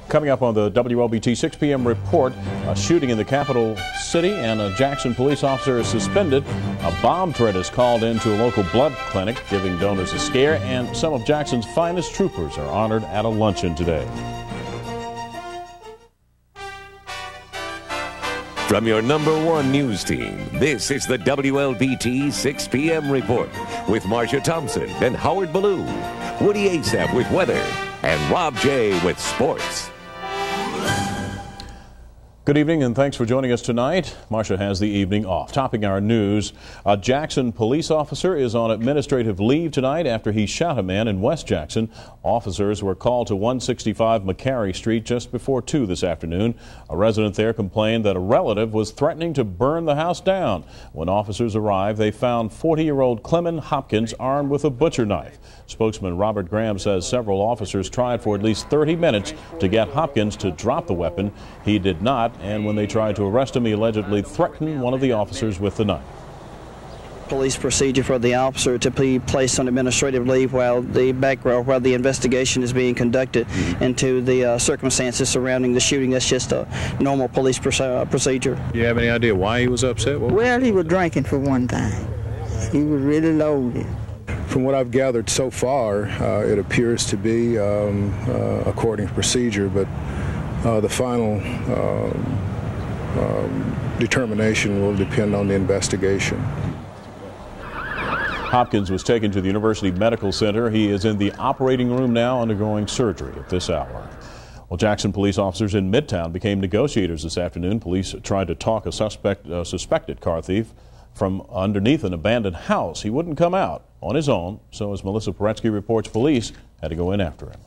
Coming up on the WLBT 6 p.m. report, a shooting in the capital city and a Jackson police officer is suspended. A bomb threat is called into a local blood clinic, giving donors a scare, and some of Jackson's finest troopers are honored at a luncheon today. From your #1 news team, this is the WLBT 6 p.m. report with Marcia Thompson and Howard Ballou, Woody Asap with weather, and Rob J with sports. Good evening and thanks for joining us tonight. Marcia has the evening off. Topping our news, a Jackson police officer is on administrative leave tonight after he shot a man in West Jackson. Officers were called to 165 McCary Street just before 2 this afternoon. A resident there complained that a relative was threatening to burn the house down. When officers arrived, they found 40-year-old Clement Hopkins armed with a butcher knife. Spokesman Robert Graham says several officers tried for at least 30 minutes to get Hopkins to drop the weapon. He did not, and when they tried to arrest him, he allegedly threatened one of the officers with the knife. Police procedure for the officer to be placed on administrative leave while the investigation is being conducted into the circumstances surrounding the shooting. That's just a normal police procedure. Do you have any idea why he was upset? Well, he was drinking for one thing. He was really loaded. From what I've gathered so far, it appears to be according to procedure, but the final determination will depend on the investigation. Hopkins was taken to the University Medical Center. He is in the operating room now undergoing surgery at this hour. Well, Jackson police officers in Midtown became negotiators this afternoon. Police tried to talk a suspected car thief from underneath an abandoned house. He wouldn't come out on his own, so as Melissa Paretsky reports, police had to go in after him.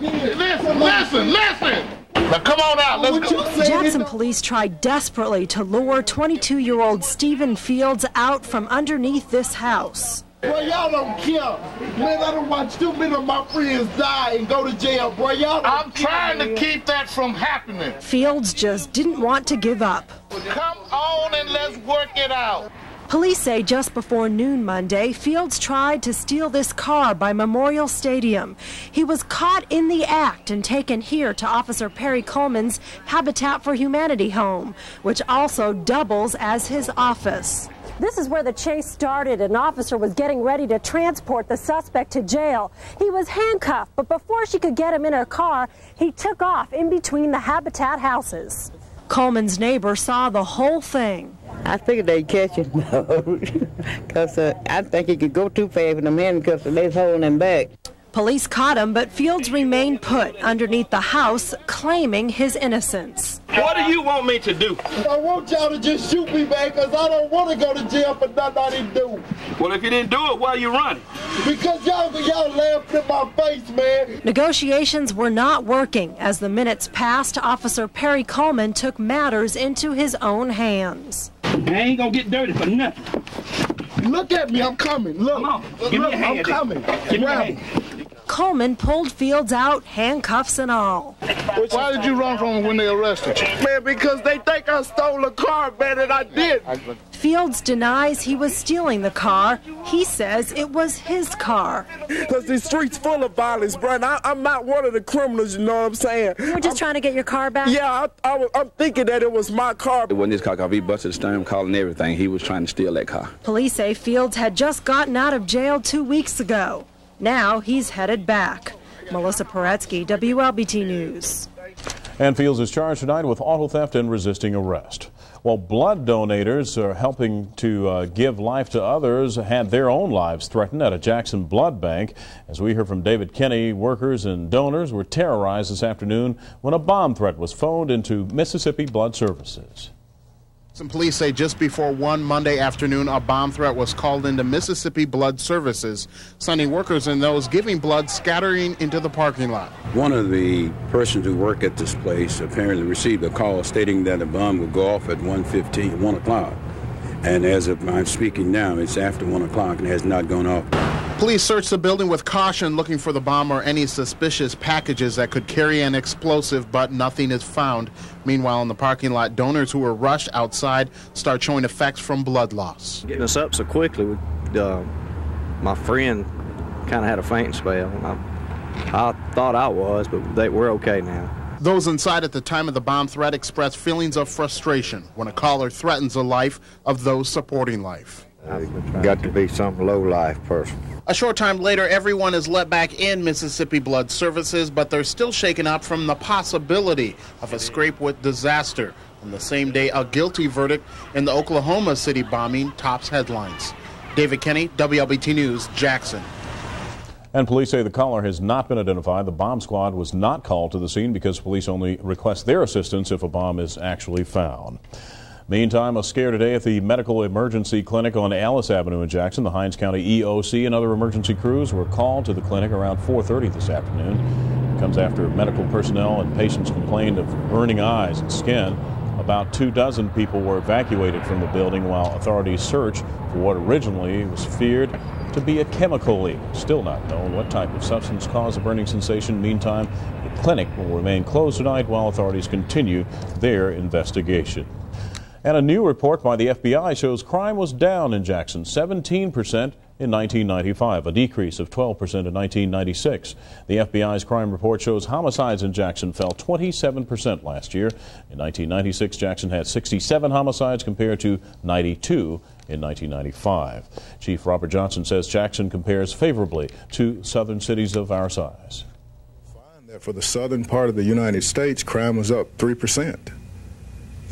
Listen! Now come on out, let's go. Jackson police tried desperately to lure 22-year-old Stephen Fields out from underneath this house. Bro, y'all don't care. Man, I don't watch too many of my friends die and go to jail, bro. I'm trying to keep that from happening. Fields just didn't want to give up. Come on and let's work it out. Police say just before noon Monday, Fields tried to steal this car by Memorial Stadium. He was caught in the act and taken here to Officer Perry Coleman's Habitat for Humanity home, which also doubles as his office. This is where the chase started. An officer was getting ready to transport the suspect to jail. He was handcuffed, but before she could get him in her car, he took off in between the Habitat houses. Coleman's neighbor saw the whole thing. I figured they'd catch him, because I think he could go too fast with them handcuffs and they're holding him back. Police caught him, but Fields remained put underneath the house, claiming his innocence. What do you want me to do? I want y'all to just shoot me, man, because I don't want to go to jail for nothing I didn't do. Well, if you didn't do it, why you running? Because y'all laughed in my face, man. Negotiations were not working. As the minutes passed, Officer Perry Coleman took matters into his own hands. I ain't gonna get dirty for nothing. Look at me, I'm coming. Look, come on. Give me a hand. I'm coming. Give me a hand. Coleman pulled Fields out, handcuffs and all. Why did you run from them when they arrested you? Man, because they think I stole a car, man, and I did. Fields denies he was stealing the car. He says it was his car. Because the street's full of violence, bro, and I'm not one of the criminals, you know what I'm saying? You were just trying to get your car back? Yeah, I'm thinking that it was my car. It wasn't his car, he busted the steering, calling everything. He was trying to steal that car. Police say Fields had just gotten out of jail 2 weeks ago. Now he's headed back. Melissa Paretsky, WLBT News. And Fields is charged tonight with auto theft and resisting arrest. Well, blood donators are helping to give life to others had their own lives threatened at a Jackson blood bank. As we heard from David Kenny, workers and donors were terrorized this afternoon when a bomb threat was phoned into Mississippi Blood Services. Some police say just before 1 Monday afternoon, a bomb threat was called into Mississippi Blood Services, sending workers and those giving blood scattering into the parking lot. One of the persons who work at this place apparently received a call stating that a bomb would go off at 1 o'clock. And as of I'm speaking now, it's after 1 o'clock and has not gone off. Police searched the building with caution, looking for the bomb or any suspicious packages that could carry an explosive, but nothing is found. Meanwhile, in the parking lot, donors who were rushed outside start showing effects from blood loss. Getting us up so quickly, my friend kind of had a fainting spell. And I thought I was, but we're okay now. Those inside at the time of the bomb threat express feelings of frustration when a caller threatens the life of those supporting life. Got to be some low-life person. A short time later, everyone is let back in Mississippi Blood Services, but they're still shaken up from the possibility of a scrape with disaster. On the same day, a guilty verdict in the Oklahoma City bombing tops headlines. David Kenny, WLBT News, Jackson. And police say the caller has not been identified. The bomb squad was not called to the scene because police only request their assistance if a bomb is actually found. Meantime, a scare today at the Medical Emergency Clinic on Alice Avenue in Jackson. The Hinds County EOC and other emergency crews were called to the clinic around 4:30 this afternoon. It comes after medical personnel and patients complained of burning eyes and skin. About 24 people were evacuated from the building while authorities search for what originally was feared to be a chemical leak. Still not known what type of substance caused the burning sensation. Meantime, the clinic will remain closed tonight while authorities continue their investigation. And a new report by the FBI shows crime was down in Jackson 17% in 1995, a decrease of 12% in 1996. The FBI's crime report shows homicides in Jackson fell 27% last year. In 1996, Jackson had 67 homicides compared to 92 in 1995. Chief Robert Johnson says Jackson compares favorably to southern cities of our size. Find that for the southern part of the United States, crime was up 3%.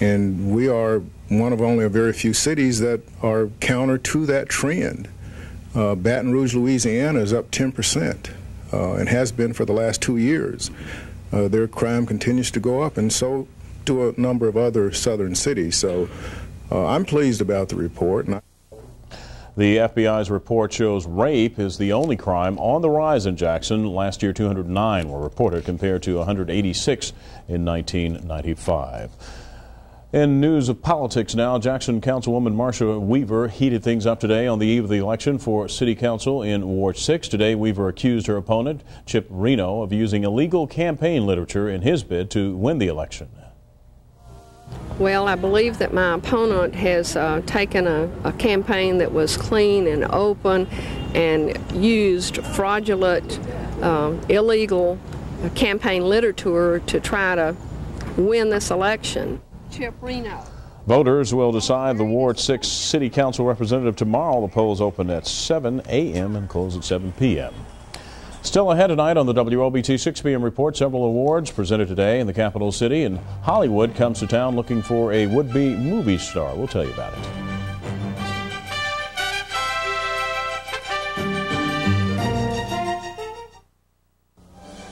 And we are one of only a very few cities that are counter to that trend. Baton Rouge, Louisiana is up 10% and has been for the last 2 years. Their crime continues to go up, and so do a number of other southern cities. So I'm pleased about the report. The FBI's report shows rape is the only crime on the rise in Jackson. Last year, 209 were reported compared to 186 in 1995. In news of politics now, Jackson Councilwoman Marcia Weaver heated things up today on the eve of the election for City Council in Ward 6. Today, Weaver accused her opponent, Chip Reno, of using illegal campaign literature in his bid to win the election. Well, I believe that my opponent has taken a campaign that was clean and open and used fraudulent, illegal campaign literature to try to win this election. Chip Reno. Voters will decide the Ward 6 City Council representative tomorrow. The polls open at 7 a.m. and close at 7 p.m. Still ahead tonight on the WLBT 6 p.m. report, several awards presented today in the capital city, and Hollywood comes to town looking for a would-be movie star. We'll tell you about it.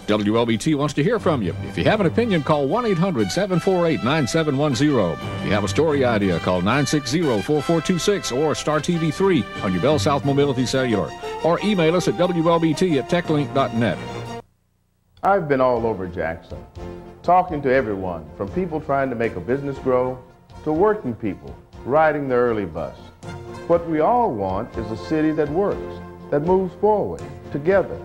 WLBT wants to hear from you. If you have an opinion, call 1-800-748-9710. If you have a story idea, call 960-4426 or Star TV 3 on your Bell South Mobility Cellular. Or email us at WLBT@techlink.net. I've been all over Jackson, talking to everyone from people trying to make a business grow to working people riding the early bus. What we all want is a city that works, that moves forward, together.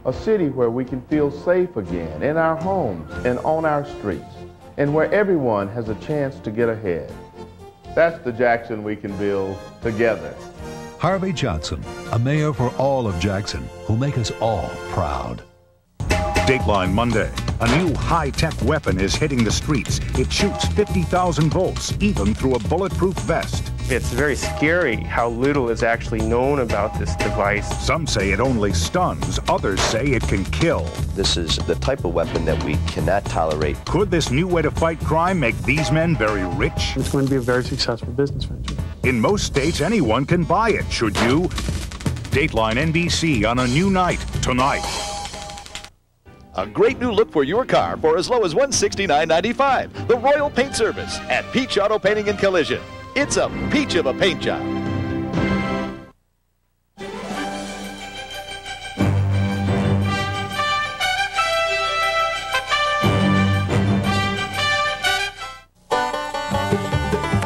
A city where we can feel safe again in our homes and on our streets, and where everyone has a chance to get ahead. That's the Jackson we can build together. Harvey Johnson, a mayor for all of Jackson, who'll make us all proud. Dateline Monday. A new high-tech weapon is hitting the streets. It shoots 50,000 volts, even through a bulletproof vest. It's very scary how little is actually known about this device. Some say it only stuns. Others say it can kill. This is the type of weapon that we cannot tolerate. Could this new way to fight crime make these men very rich? It's going to be a very successful business venture. In most states, anyone can buy it. Should you? Dateline NBC on a new night tonight. A great new look for your car for as low as $169.95. The Royal Paint Service at Peach Auto Painting and Collision. It's a peach of a paint job.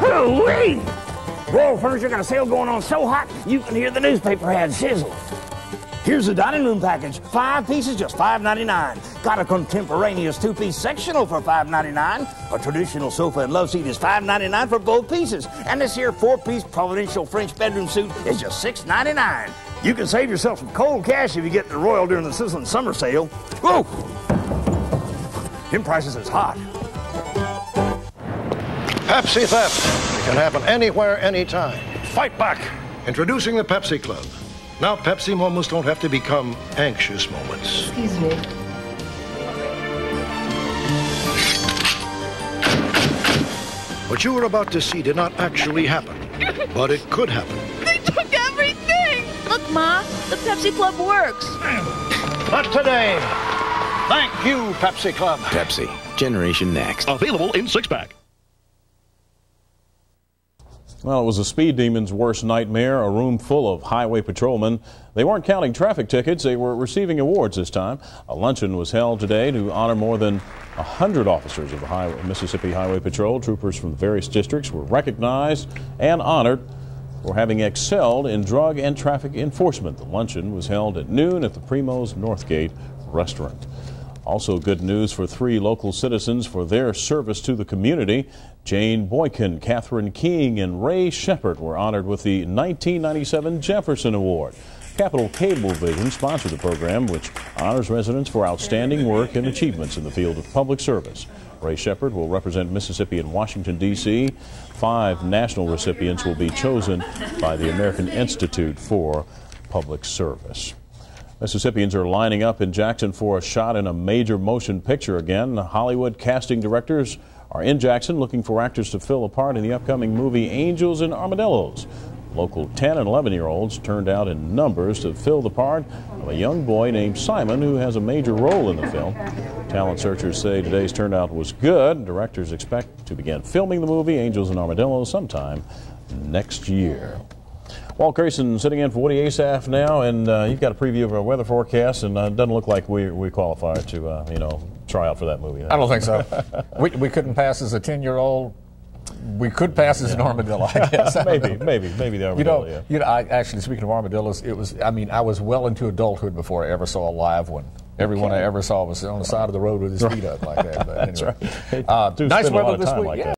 Woo-wee! Royal Furniture got a sale going on so hot you can hear the newspaper ad sizzle. Here's a dining room package, 5 pieces, just $5.99. Got a contemporaneous 2-piece sectional for $5.99. A traditional sofa and love seat is $5.99 for both pieces. And this here 4-piece providential French bedroom suite is just $6.99. You can save yourself some cold cash if you get the Royal during the sizzling summer sale. Whoa! Them prices is hot. Pepsi theft. It can happen anywhere, anytime. Fight back. Introducing the Pepsi Club. Now Pepsi moments don't have to become anxious moments. Excuse me. What you were about to see did not actually happen, but it could happen. They took everything! Look, Ma, the Pepsi Club works. Not today. Thank you, Pepsi Club. Pepsi, Generation Next. Available in 6-pack. Well, it was a speed demon's worst nightmare, a room full of highway patrolmen. They weren't counting traffic tickets, they were receiving awards this time. A luncheon was held today to honor more than 100 officers of the Mississippi Highway Patrol. Troopers from the various districts were recognized and honored for having excelled in drug and traffic enforcement. The luncheon was held at noon at the Primo's Northgate restaurant. Also good news for 3 local citizens for their service to the community. Jane Boykin, Catherine King, and Ray Shepard were honored with the 1997 Jefferson Award. Capital Cablevision sponsored the program, which honors residents for outstanding work and achievements in the field of public service. Ray Shepard will represent Mississippi in Washington, D.C. 5 national recipients will be chosen by the American Institute for Public Service. Mississippians are lining up in Jackson for a shot in a major motion picture again. The Hollywood casting directors are in Jackson looking for actors to fill a part in the upcoming movie Angels and Armadillos. Local 10 and 11-year-olds turned out in numbers to fill the part of a young boy named Simon who has a major role in the film. Talent searchers say today's turnout was good. Directors expect to begin filming the movie Angels and Armadillos sometime next year. Walt Grayson sitting in for Woody Asaf now, and you've got a preview of our weather forecast, and it doesn't look like we qualify to try out for that movie. I don't think so. we couldn't pass as a 10-year-old. We could pass as an armadillo, I guess. maybe the armadillo. I actually, speaking of armadillos, I was well into adulthood before I ever saw a live one. Every one I ever saw was on the side of the road with his feet up like that. But anyway. That's right. Nice weather this week.